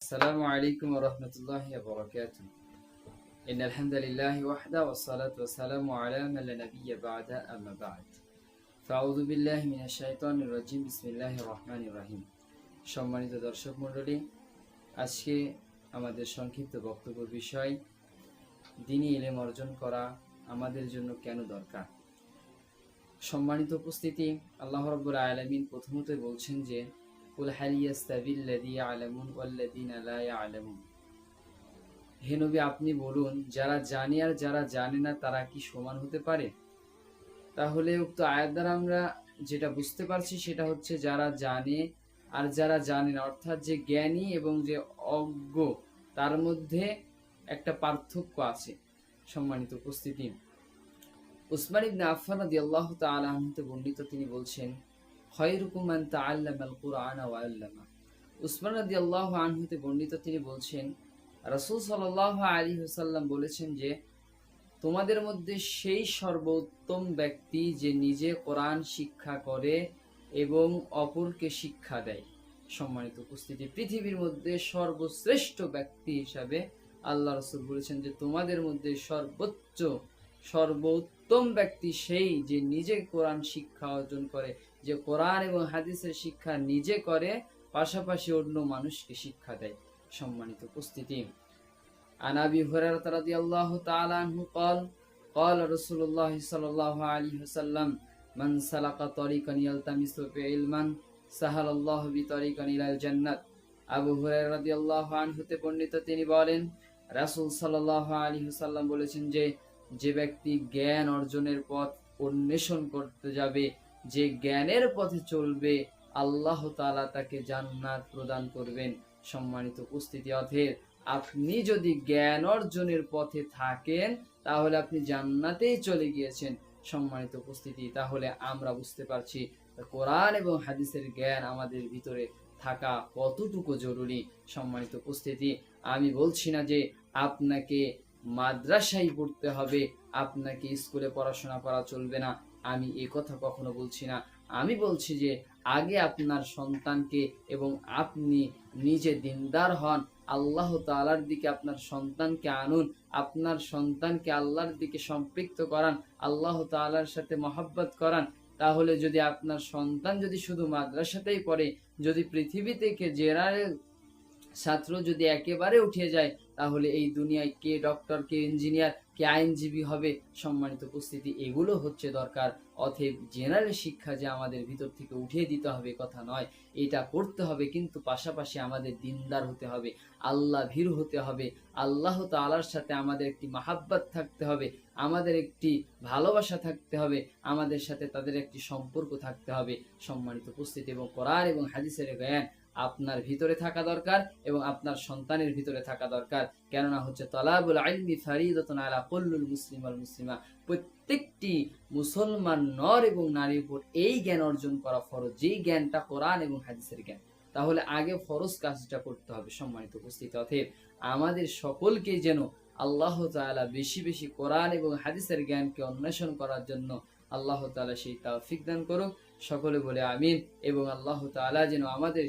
السلام عليكم ورحمة الله وبركاته. إن الحمد لله وحده والصلاة والسلام على من لا نبي بعد أما بعد. فأعوذ بالله من الشيطان الرجيم. بسم الله الرحمن الرحيم. সম্মানিত দর্শক মণ্ডলী, আজকে আমাদের সংক্ষিপ্ত বক্তব্য বিষয় দ্বীনি ইলম অর্জন করা আমাদের জন্য কেন দরকার। সম্মানিত উপস্থিতি, আল্লাহ রাব্বুল আলামিন প্রথমতই বলছেন যে কুল হাল ইয়াস্তাবিল্লাযী ইয়ালামুন ওয়াল্লাযীনা লা ইয়ালামুন। হে নবী, আপনি বলুন, যারা জানে আর যারা জানে না তারা কি সমান হতে পারে? তাহলে উক্ত আয়াত দ্বারা আমরা যেটা বুঝতে পারছি সেটা হচ্ছে যারা জানে আর যারা জানে না, অর্থাৎ যে জ্ঞানী এবং যে অজ্ঞ তার মধ্যে একটা পার্থক্য আছে। সম্মানিত উপস্থিতি, উসমান ইবনে আফফান রাদিয়াল্লাহু তাআলা আনহু হতে বর্ণিত, তিনি বলছেন, খায়রুকুম মান তাআল্লামাল কুরআনা ওয়া আল্লামা। উসমান রাদিয়াল্লাহু আনহু হতে বর্ণিত, তিনি বলছেন, রাসূল সাল্লাল্লাহু আলাইহি ওয়াসাল্লাম বলেছেন যে তোমাদের মধ্যে সেই সর্বোত্তম ব্যক্তি যে নিজে কোরআন শিক্ষা করে এবং অপরকে শিক্ষা দেয়। সম্মানিত উপস্থিতি, পৃথিবীর মধ্যে সর্বশ্রেষ্ঠ ব্যক্তি হিসাবে আল্লাহ রাসূল বলেছেন যে তোমাদের মধ্যে সর্বোত্তম ব্যক্তি সেই যে নিজে কোরআন শিক্ষা অর্জন করে, যে কোরআন এবং হাদিসের শিক্ষা নিজে করে, পাশাপাশি অন্য মানুষকে শিক্ষা দেয়। সম্মানিত উপস্থিতি, عن أبي هريرة رضي الله تعالى عنه قال قال رسول الله صلى الله عليه وسلم من سلك طريقا يلتمس فيه علما سهل الله بطريقا إلى الجنة। আবু হুরায়রা রাদিয়াল্লাহু আনহু তে বর্ণিত, তিনি বলেন, রাসূল সাল্লাল্লাহু আলাইহি ওয়াসাল্লাম বলেছেন যে যে ব্যক্তি জ্ঞান অর্জনের পথ অন্বেষণ করতে যাবে, যে জ্ঞানের পথে চলবে, আল্লাহ তাআলা তাকে জান্নাত প্রদান করবেন। সম্মানিত উপস্থিতি, অতএব আপনি যদি জ্ঞান অর্জনের পথে থাকেন তাহলে আপনি জান্নাতেই চলে গিয়েছেন। সম্মানিত উপস্থিতি, তাহলে আমরা বুঝতে পারছি কোরআন এবং হাদিসের জ্ঞান আমাদের ভিতরে থাকা কতটুকু জরুরি। সম্মানিত উপস্থিতি, আমি বলছি না যে আপনাকে মাদ্রাসায় পড়তে হবে, আপনাকে স্কুলে পড়াশোনা করা চলবে না, আমি এ কথা কখনো বলছি না। আমি বলছি যে আগে আপনার সন্তানকে এবং আপনি নিজে দিনদার হন, আল্লাহ তাআলার দিকে আপনার সন্তানকে আনুন, আপনার সন্তানকে আল্লাহর দিকে সম্পৃক্ত করান, আল্লাহ তাআলার সাথে মহব্বত করান। তাহলে যদি আপনার সন্তান যদি শুধু মাদ্রাসাতেই পড়ে, যদি পৃথিবী থেকে জেনারেল ছাত্র যদি একেবারে উঠে যায়, তাহলে এই দুনিয়ায় কে ডক্টর, কে ইঞ্জিনিয়ার, কে আইনজীবী হবে। সম্মানিত উপস্থিতি, এগুলো হচ্ছে দরকার। অতএব জেনারেল শিক্ষা যে আমাদের ভিতর থেকে উঠিয়ে দিতে হবে কথা নয়, এটা করতে হবে, কিন্তু পাশাপাশি আমাদের দিনদার হতে হবে, আল্লাহ ভীরু হতে হবে, আল্লাহ তাআলার সাথে আমাদের একটি মাহাব্বত থাকতে হবে, আমাদের একটি ভালোবাসা থাকতে হবে, আমাদের সাথে তাদের একটি সম্পর্ক থাকতে হবে। সম্মানিত উপস্থিতি, এবং কোরআন এবং হাদিসের জ্ঞান আপনার ভিতরে থাকা দরকার এবং আপনার সন্তানের ভিতরে থাকা দরকার। কেননা হচ্ছে তালাবুল ইলমি ফারিদাতুন আলা কুল্লিল মুসলিম ওয়াল মুসলিমা, প্রত্যেকটি মুসলমান নর এবং নারীর উপর এই জ্ঞান অর্জন করা ফরজ, যেই জ্ঞানটা কোরআন এবং হাদিসের জ্ঞান। তাহলে আগে ফরজ কাজটা করতে হবে। সম্মানিত উপস্থিতি, অতএব আমাদের সকলকে যেন আল্লাহ তাআলা বেশি বেশি কোরআন এবং হাদিসের জ্ঞানকে অন্বেষণ করার জন্য আল্লাহ তাআলা সেই তৌফিক দান করুক। সকলে বলে আমিন। এবং আল্লাহ তাআলা যেন আমাদের